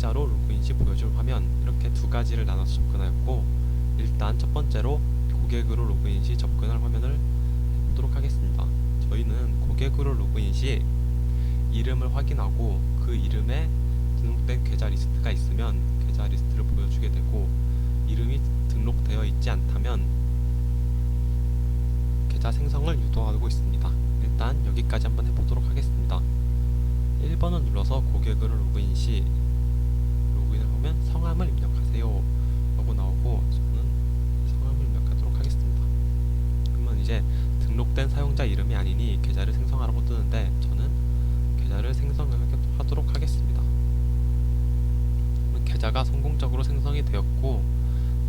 계좌로 로그인 시 보여줄 화면, 이렇게 두 가지를 나눠서 접근하였고, 일단 첫 번째로 고객으로 로그인 시 접근할 화면을 해보도록 하겠습니다. 저희는 고객으로 로그인 시 이름을 확인하고 그 이름에 등록된 계좌 리스트가 있으면 계좌 리스트를 보여주게 되고, 이름이 등록되어 있지 않다면 계좌 생성을 유도하고 있습니다. 일단 여기까지 한번 해보도록 하겠습니다. 1번을 눌러서 고객으로 로그인 시 로그인을 하면 성함을 입력하세요 라고 나오고, 저는 성함을 입력하도록 하겠습니다. 그러면 이제 등록된 사용자 이름이 아니니 계좌를 생성하라고 뜨는데, 저는 계좌를 생성하도록 하겠습니다. 계좌가 성공적으로 생성이 되었고,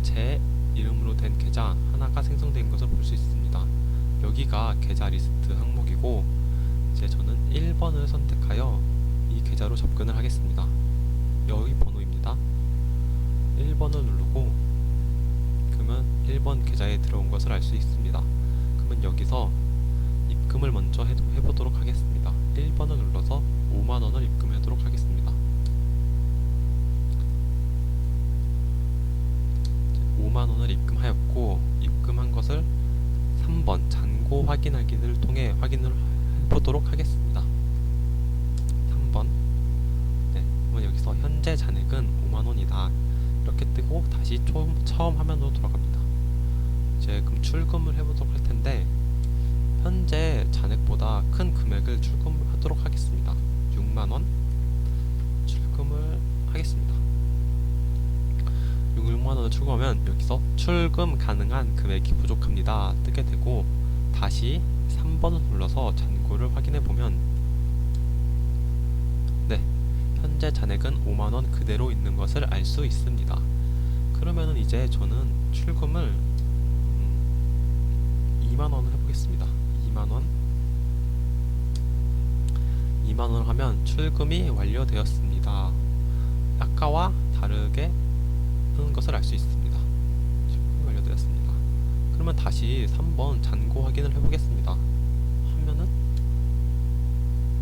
제 이름으로 된 계좌 하나가 생성된 것을 볼 수 있습니다. 여기가 계좌 리스트 항목이고, 이제 저는 1번을 선택하여 이 계좌로 접근을 하겠습니다. 여기 번호입니다. 1번을 누르고, 그러면 1번 계좌에 들어온 것을 알 수 있습니다. 그러면 여기서 입금을 먼저 해보도록 하겠습니다. 1번을 눌러서 5만원을 입금하도록 하겠습니다. 5만원을 입금하였고, 입금한 것을 3번 잔고 확인하기를 통해 확인을 해보도록 하겠습니다. 3번. 네, 그러면 여기서 현재 잔액은 5만원이다 이렇게 뜨고, 다시 처음 화면으로 돌아갑니다. 이제 그럼 출금을 해보도록 할 텐데, 현재 잔액보다 큰 금액을 출금하도록 하겠습니다. 6만원 출금을 하겠습니다. 6만원을 출금하면 여기서 출금 가능한 금액이 부족합니다 뜨게 되고, 다시 3번을 눌러서 잔고를 확인해 보면, 네, 현재 잔액은 5만원 그대로 있는 것을 알 수 있습니다. 그러면은 이제 저는 출금을 2만원을 해보겠습니다. 2만원을 하면 출금이 완료되었습니다. 아까와 다르게 뜨는 것을 알 수 있습니다. 출금이 완료되었습니다. 그러면 다시 3번 잔고 확인을 해보겠습니다. 하면은,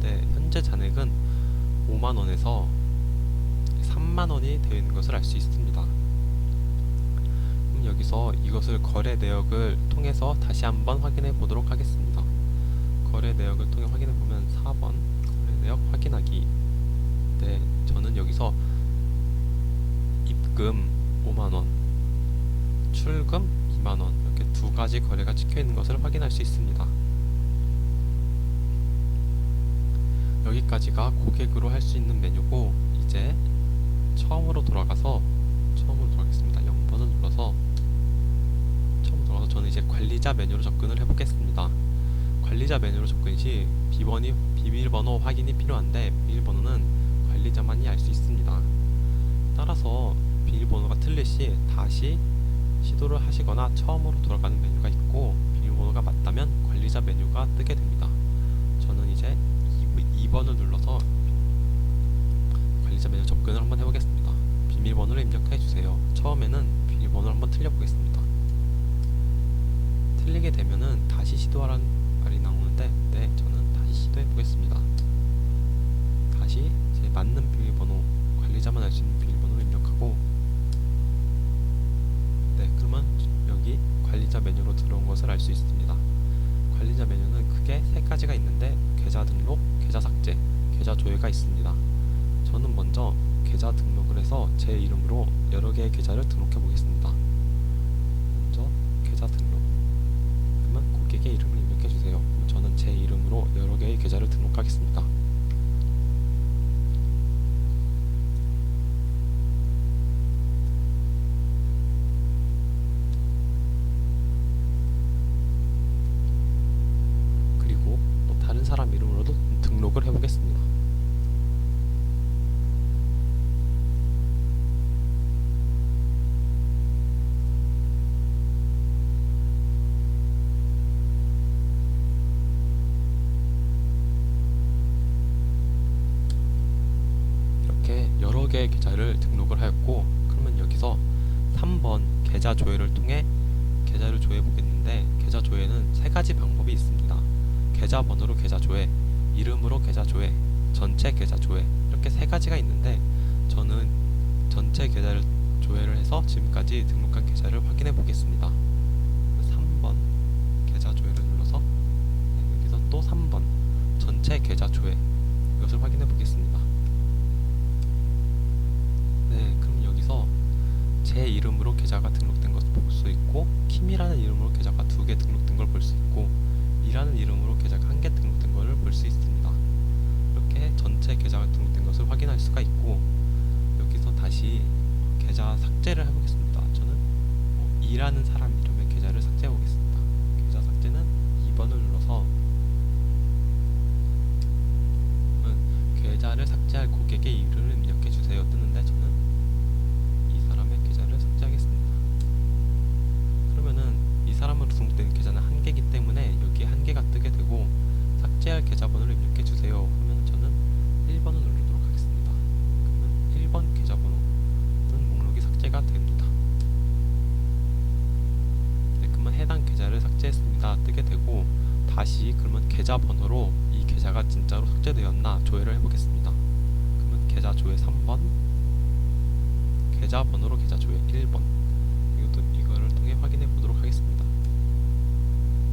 네, 현재 잔액은 5만원에서 3만원이 되어 있는 것을 알 수 있습니다. 그럼 여기서 이것을 거래 내역을 통해서 다시 한번 확인해 보도록 하겠습니다. 거래 내역을 통해 확인해 보면 4번 거래 내역 확인하기. 네, 저는 여기서 입금 5만원, 출금 2만원, 이렇게 두 가지 거래가 찍혀 있는 것을 확인할 수 있습니다. 여기까지가 고객으로 할 수 있는 메뉴고, 이제 처음으로 돌아가겠습니다. 0번을 눌러서 처음으로 돌아가서 저는 이제 관리자 메뉴로 접근을 해보겠습니다. 관리자 메뉴로 접근 시 비밀번호 확인이 필요한데, 비밀번호는 관리자만이 알 수 있습니다. 따라서 비밀번호가 틀릴 시 다시 시도를 하시거나 처음으로 돌아가는 메뉴가 있고, 비밀번호가 맞다면 관리자 메뉴가 뜨게 됩니다. 저는 이제 2번을 눌러서 관리자 메뉴 접근을 한번 해보겠습니다. 비밀번호를 입력해주세요. 처음에는 비밀번호를 한번 틀려보겠습니다. 틀리게 되면은 다시 시도하라는 말이 나오는데, 네, 저는 다시 시도해보겠습니다. 다시 제 맞는 비밀번호, 관리자만 알 수 있는 비밀번호를 입력하고, 네, 그러면 여기 관리자 메뉴로 들어온 것을 알 수 있습니다. 관리자 메뉴는 크게 세 가지가 있는데, 계좌 등록, 계좌 삭제, 계좌 조회가 있습니다. 저는 먼저 계좌 등록을 해서 제 이름으로 여러 개의 계좌를 등록해 보겠습니다. 먼저 계좌 등록. 그러면 고객의 이름을 입력해 주세요. 저는 제 이름으로 여러 개의 계좌를 등록하겠습니다. 그리고 또 다른 사람 이름으로도 등록을 해보겠습니다. 여러 개의 계좌를 등록을 하였고, 그러면 여기서 3번 계좌 조회를 통해 계좌를 조회해 보겠는데, 계좌 조회는 세 가지 방법이 있습니다. 계좌 번호로 계좌 조회, 이름으로 계좌 조회, 전체 계좌 조회, 이렇게 세 가지가 있는데, 저는 전체 계좌를 조회를 해서 지금까지 등록한 계좌를 확인해 보겠습니다. 3번 계좌 조회를 눌러서 여기서 또 3번 전체 계좌 조회, 이것을 확인해 보겠습니다. 네, 그럼 여기서 제 이름으로 계좌가 등록된 것을 볼 수 있고, 킴이라는 이름으로 계좌가 2개 등록된 걸 볼 수 있고, 이라는 이름으로 계좌가 1개 등록된 것을 볼 수 있습니다. 이렇게 전체 계좌가 등록된 것을 확인할 수가 있고, 여기서 다시 계좌 삭제를 해보겠습니다. 저는 이라는 사람 이름의 계좌를 삭제해 보겠습니다. 계좌 삭제는 2번을 눌러서 계좌를 삭제할 고객의 이름을 입력해 주세요 뜨는데, 저는 이 사람의 계좌를 삭제하겠습니다. 그러면은 이 사람으로 등록된 계좌는 1개이기 때문에 여기에 1개가 뜨게 되고, 삭제할 계좌번호를 입력해 주세요 하면 저는 1번을 누르도록 하겠습니다. 그러면 1번 계좌번호는 목록이 삭제가 됩니다. 네, 그러면 해당 계좌를 삭제했습니다 뜨게 되고, 다시 그러면 계좌번호로 이 계좌가 진짜로 삭제되었나 조회를 해보겠습니다. 그러면 계좌 조회 3번, 계좌번호로 계좌 조회 1번, 이거를 통해 확인해 보도록 하겠습니다.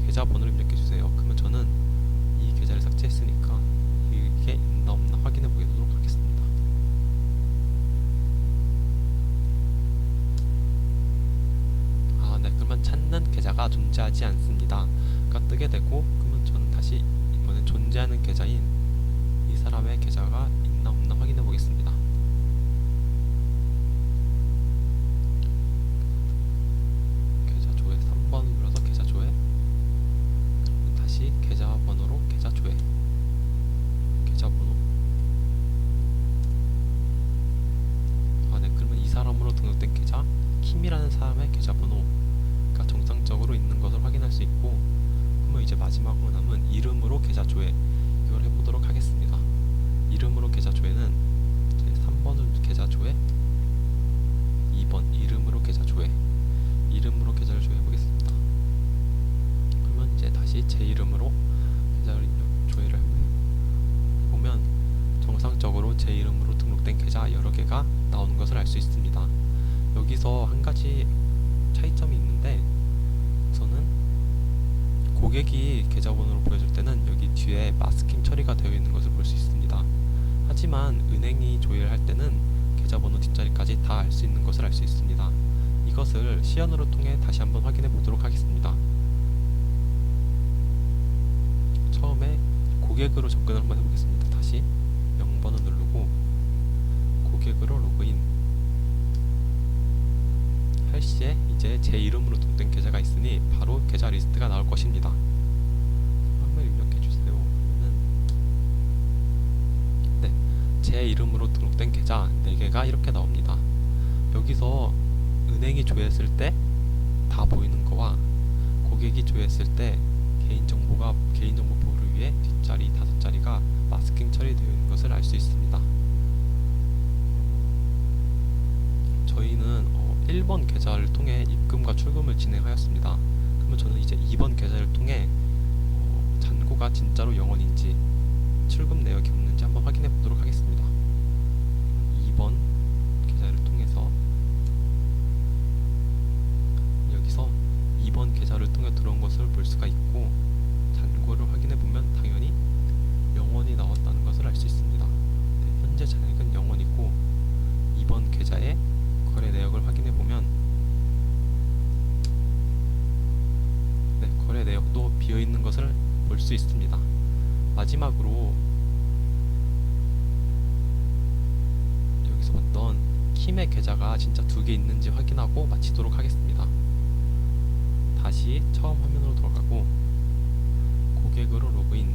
계좌번호를 입력해 주세요. 그러면 저는 이 계좌를 삭제했으니까 이게 있나 없나 확인해 보도록 하겠습니다. 네, 그러면 찾는 계좌가 존재하지 않습니다 가 뜨게 되고, 그러면 저는 다시 이번엔 존재하는 계좌인 이 사람의 계좌가 있나 없나 확인해 보겠습니다. 계좌 조회 3번 눌러서 계좌 조회, 다시 계좌번호로 계좌 조회, 계좌번호. 네, 그러면 이 사람으로 등록된 계좌 킴이라는 사람의 계좌번호가 정상적으로 있는 것을 확인할 수 있고, 그러면 이제 마지막으로 남은 이름으로 계좌 조회, 이걸 해보도록 하겠습니다. 이름으로 계좌 조회는 3번을 계좌 조회, 2번 이름으로 계좌 조회, 이름으로 계좌를 조회해 보겠습니다. 그러면 이제 다시 제 이름으로 계좌를 조회를 해보면 정상적으로 제 이름으로 등록된 계좌 여러 개가 나오는 것을 알 수 있습니다. 여기서 한 가지 차이점이 있는데, 우선은 고객이 계좌번호를 보여줄 때는 여기 뒤에 마스킹 처리가 되어 있는 것을 볼 수 있습니다. 하지만 은행이 조회를 할 때는 계좌번호 뒷자리까지 다 알 수 있는 것을 알 수 있습니다. 이것을 시연으로 통해 다시 한번 확인해 보도록 하겠습니다. 처음에 고객으로 접근을 한번 해보겠습니다. 다시 0번을 누르고 고객으로 로그인 할 시에 이제 제 이름으로 등록된 계좌가 있으니 바로 계좌 리스트가 나올 것입니다. 한번 입력해 주세요 하면은, 네, 제 이름으로 등록된 계좌 4개가 이렇게 나옵니다. 여기서 은행이 조회했을 때 다 보이는 거와 고객이 조회했을 때 개인정보 보호를 위해 뒷자리 5자리가 마스킹 처리되어 있는 것을 알 수 있습니다. 저희는 1번 계좌를 통해 입금과 출금을 진행하였습니다. 그러면 저는 이제 2번 계좌를 통해 잔고가 진짜로 0원인지 출금 내역이 없는지 한번 확인해 보도록 하겠습니다. 2번 계좌를 통해서 여기서 2번 계좌를 통해 들어온 것을 볼 수가 있고, 잔고를 확인해 보면 당연히 0원이 나왔다는 것을 알 수 있습니다. 네, 현재 잔액은 0원이고 2번 계좌의 거래 내역을 확인해 보면, 네, 거래 내역도 비어 있는 것을 볼 수 있습니다. 마지막으로 여기서 봤던 킴의 계좌가 진짜 2개 있는지 확인하고 마치도록 하겠습니다. 다시 처음 화면으로 돌아가고 고객으로 로그인